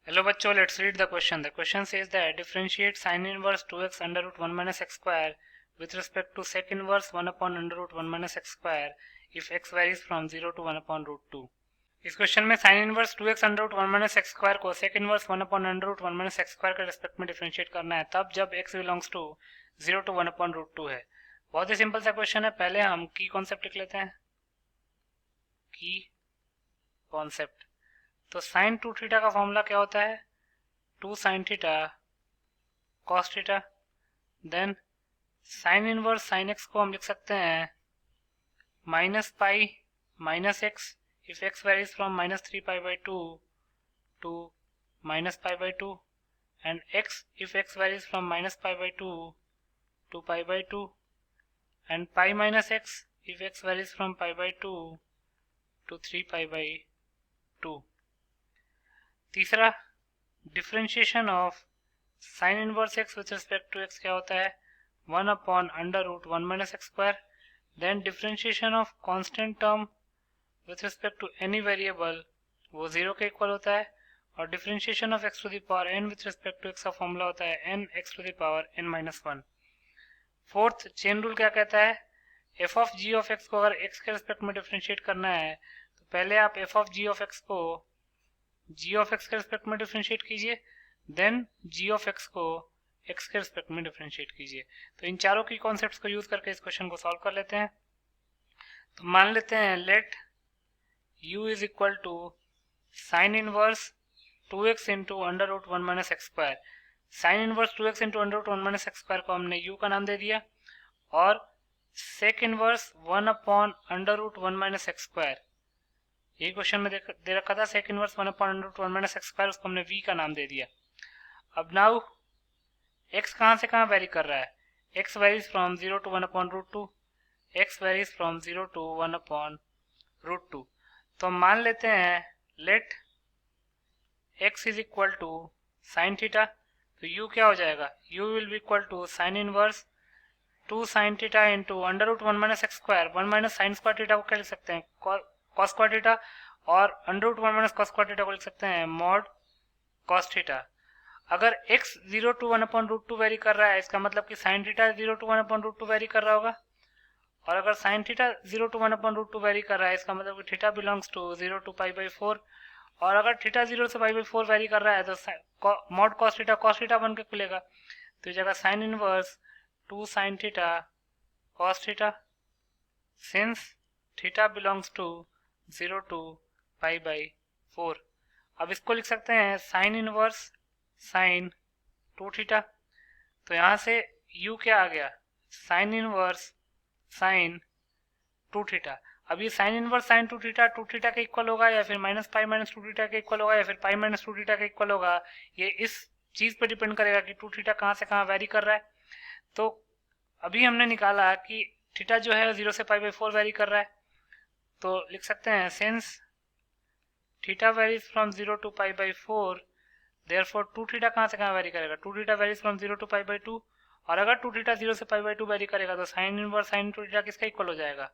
Hello बच्चों, let's read the question. The question says that differentiate sin inverse 2x under root 1 minus x square with respect to sec inverse 1 upon under root 1 minus x square if x varies from 0 to 1 upon root 2. इस question में sin inverse 2x under root 1 minus x square को sec inverse 1 upon under root 1 minus x square के respect में differentiate करना है तब जब x belongs to 0 to 1 upon root 2 है। बहुत ही सिंपल सा क्वेश्चन है। पहले हम की कॉन्सेप्ट लिख लेते हैं। की कॉन्सेप्ट तो sin 2 थीटा का फॉर्मूला क्या होता है? 2 sin theta cos theta. Then sin inverse sin x को हम लिख सकते हैं minus pi minus x if x varies from minus 3 pi by 2 to minus pi by 2 and x if x varies from minus pi by 2 to pi by 2 and pi minus x if x varies from pi by 2 to 3 pi by 2। तीसरा differentiation of sine inverse x with respect to x क्या होता है? 1 upon under root 1 minus x square. Then differentiation of constant term with respect to any variable वो 0 के equal होता है। और differentiation of x to the power n with respect to x का formula होता है n x to the power n minus 1। Fourth chain rule क्या कहता है? f of g of x को अगर x के रिस्पेक्ट में डिफरेंशिएट करना है तो पहले आप f of g of x को g ऑफ x के रिस्पेक्ट में डिफरेंशिएट कीजिए, देन g ऑफ x को x के रिस्पेक्ट में डिफरेंशिएट कीजिए। तो इन चारों की कॉन्सेप्ट्स को यूज करके इस क्वेश्चन को सॉल्व कर लेते हैं। तो मान लेते हैं let u is equal to sine inverse 2x into under root 1 minus x square. Sine inverse 2x into under root 1 minus x square को हमने u का नाम दे दिया और sec inverse 1 upon under root 1 minus x square, ये question में दे रखा था sec inverse 1 upon under root 1 minus x square, उसको हमने v का नाम दे दिया। अब नाउ x कहाँ से कहाँ वेरी कर रहा है? x varies from 0 to 1 upon root 2, x varies from 0 to 1 upon root 2। तो मान लेते हैं let x is equal to sine theta, तो u क्या हो जाएगा? u will be equal to sine inverse 2 sine theta into under root 1 minus x square. 1 minus sine square theta को क्या लिख सकते हैं? कॉस स्क्वायर थीटा, और under root 1 minus cos square theta को लिख सकते हैं मॉड कॉस थीटा। अगर x 0 to 1 upon root 2 vary कर रहा है, इसका मतलब कि sine theta 0 to 1 upon root 2 vary कर रहा होगा। और अगर sine theta 0 to 1 upon root 2 vary कर रहा है, इसका मतलब कि theta belongs to 0 to pi by 4। और अगर थीटा 0 से पाई बाई 4 वेरी कर रहा है तो मॉड कॉस थीटा बन के खुलेगा। तो ये जगह sine inverse 2 sine theta cos theta since theta belongs to 0 to pi by 4। अब इसको लिख सकते हैं साइन इनवर्स साइन 2 थीटा। तो यहाँ से u क्या आ गया? Sine inverse sine 2 theta. अब ये साइन इनवर्स साइन 2 थीटा के इक्वल होगा या फिर माइनस पाई माइनस 2 थीटा के इक्वल होगा या फिर पाई माइनस 2 थीटा के इक्वल होगा, ये इस चीज पे डिपेंड करेगा कि 2 थीटा कहाँ से कहाँ वेरी कर रहा है। तो अभी हमने निकाला कि थीटा जो है 0 से पाई बाई 4 वेरी कर रहा है, तो लिख सकते हैं since theta varies from 0 to pi by 4, therefore 2 theta कहाँ से कहाँ वेरी करेगा? 2 theta varies from 0 to pi by 2, और अगर 2 थीटा 0 से पाई बाई 2 वेरी करेगा तो साइन इनवर्स साइन 2 थीटा किसका इक्वल हो जाएगा?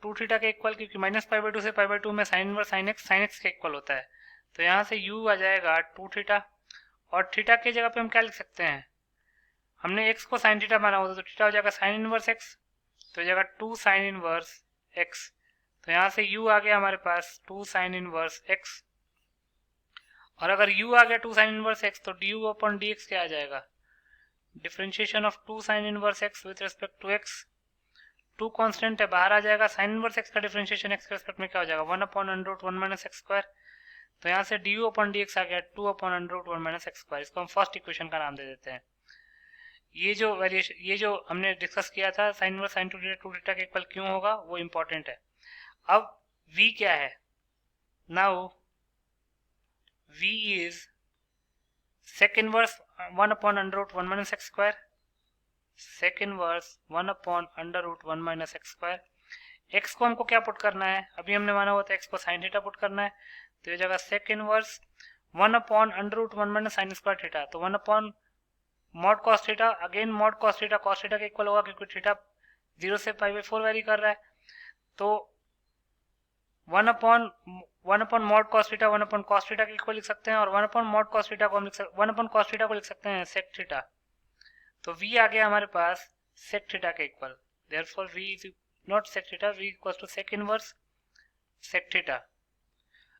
2 थीटा के इक्वल, क्योंकि माइनस पाई बाई 2 से पाई बाई 2 में साइन इनवर्स साइन एक्स के इक्वल होता है। तो यहाँ से u आ जाएगा 2 थीटा, और थीटा की जगह पे हम क्या लिख सकते हैं? हमने x को साइन थीटा माना होता तो थीटा हो जाएगा साइन इनवर्स x, तो हो जाएगा 2 साइन इनवर्स x। तो यहाँ से u आ गया हमारे पास 2 साइन इनवर्स x, और अगर u आ गया 2 साइन इनवर्स x तो du अपॉन dx क्या आ जाएगा? Differentiation of 2 sine inverse x with respect to x। 2 constant है, बाहर आ जाएगा। साइन इनवर्स x का डिफरेंशिएशन x के रिस्पेक्ट में क्या हो जाएगा? 1 upon under root 1 minus x square. तो यहाँ से du अपॉन dx आ गया 2 upon under root 1 minus x square. इसको हम फर्स्ट इक्वेशन का नाम दे देते हैं। ये जो हमने डिस्कस किया था साइन इनवर्स साइन 2 थीटा के इक्वल क्यों होगा, वो इंपॉर्टेंट है। अब v क्या है? Now v is sec inverse 1 upon under root 1 minus x square, sec inverse 1 upon under root 1 minus x square। x को हमको क्या पुट करना है? अभी हमने माना हुआ था x को sin थीटा पुट करना है, तो ये जगह sec inverse 1 upon under root 1 minus sin square theta, तो 1 upon mod cos theta, again mod cos theta के इक्वल होगा क्योंकि थीटा 0 से पाई बाई 4 वेरी कर रहा है। तो 1 upon 1 upon mod cos theta 1 upon cos theta के इक्वल लिख सकते हैं, और 1 अपॉन मॉड कॉस थीटा को हम 1 अपॉन कॉस थीटा को लिख सकते हैं सेक थीटा। तो v आ गया हमारे पास सेक थीटा के equal, therefore v is not sec theta, v equals to sec inverse sec theta.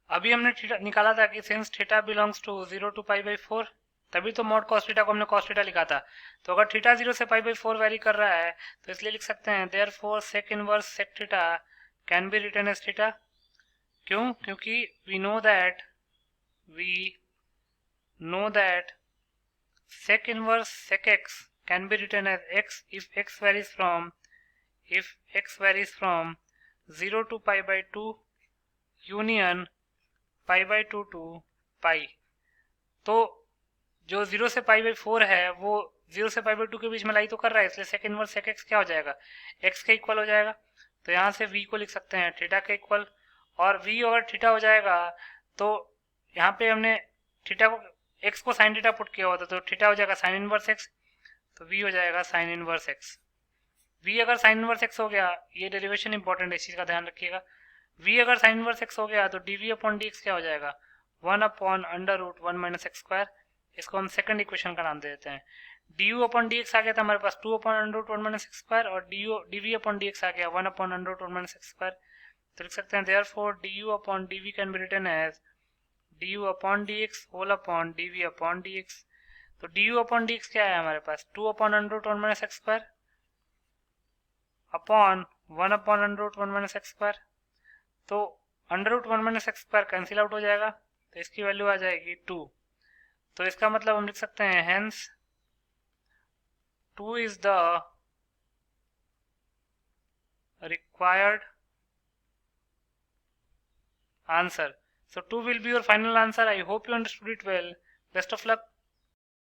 अभी हमने थीटा निकाला था कि since theta belongs to 0 to pi by 4, तभी तो मॉड कॉस थीटा को हमने कॉस थीटा लिखा था। तो अगर थीटा 0 से पाई बाई 4 वेरी कर रहा है तो इसलिए लिख सकते हैं therefore sec inverse sec theta can be written as theta. क्यों? क्योंकि we know that sec inverse sec x can be written as x if x varies from 0 to pi by 2 union pi by 2 to pi। तो जो 0 से पाई by 4 है वो 0 से पाई by 2 के बीच में लाई तो कर रहा है, इसलिए सेक इनवर्स सेक एक्स क्या हो जाएगा, x के इक्वल हो जाएगा। तो यहाँ से v को लिख सकते हैं थीटा के इक्वल, और v अगर थीटा हो जाएगा तो यहाँ पे हमने थीटा को x को साइन थीटा पुट किया हुआ था, तो थीटा हो जाएगा साइन इनवर्स x, तो v हो जाएगा साइन इनवर्स x। v अगर साइन इनवर्स x हो गया, ये डेरिवेशन इंपॉर्टेंट है, इस चीज का ध्यान रखिएगा, v अगर साइन इनवर्स x हो गया तो dv अपॉन dx क्या हो जाएगा, 1 upon under root 1 minus x square. इसको हम सेकंड इक्वेशन का नाम दे देते हैं। du अपॉन dx आ गया था हमारे पास 2 upon under root 1 minus x square, और dv अपॉन dx आ गया 1 upon under root 1 minus x square. तो लिख सकते हैं therefore du upon dv can be written as du upon dx whole upon dv upon dx। तो du upon dx क्या है हमारे पास, 2 upon under root 1 minus x square upon 1 upon under root 1 minus x square. तो under root 1 minus x square cancel out हो जाएगा, तो इसकी वैल्यू आ जाएगी 2। तो इसका मतलब हम लिख सकते हैं hence 2 is the required answer. So 2 will be your final answer. I hope you understood it well. Best of luck.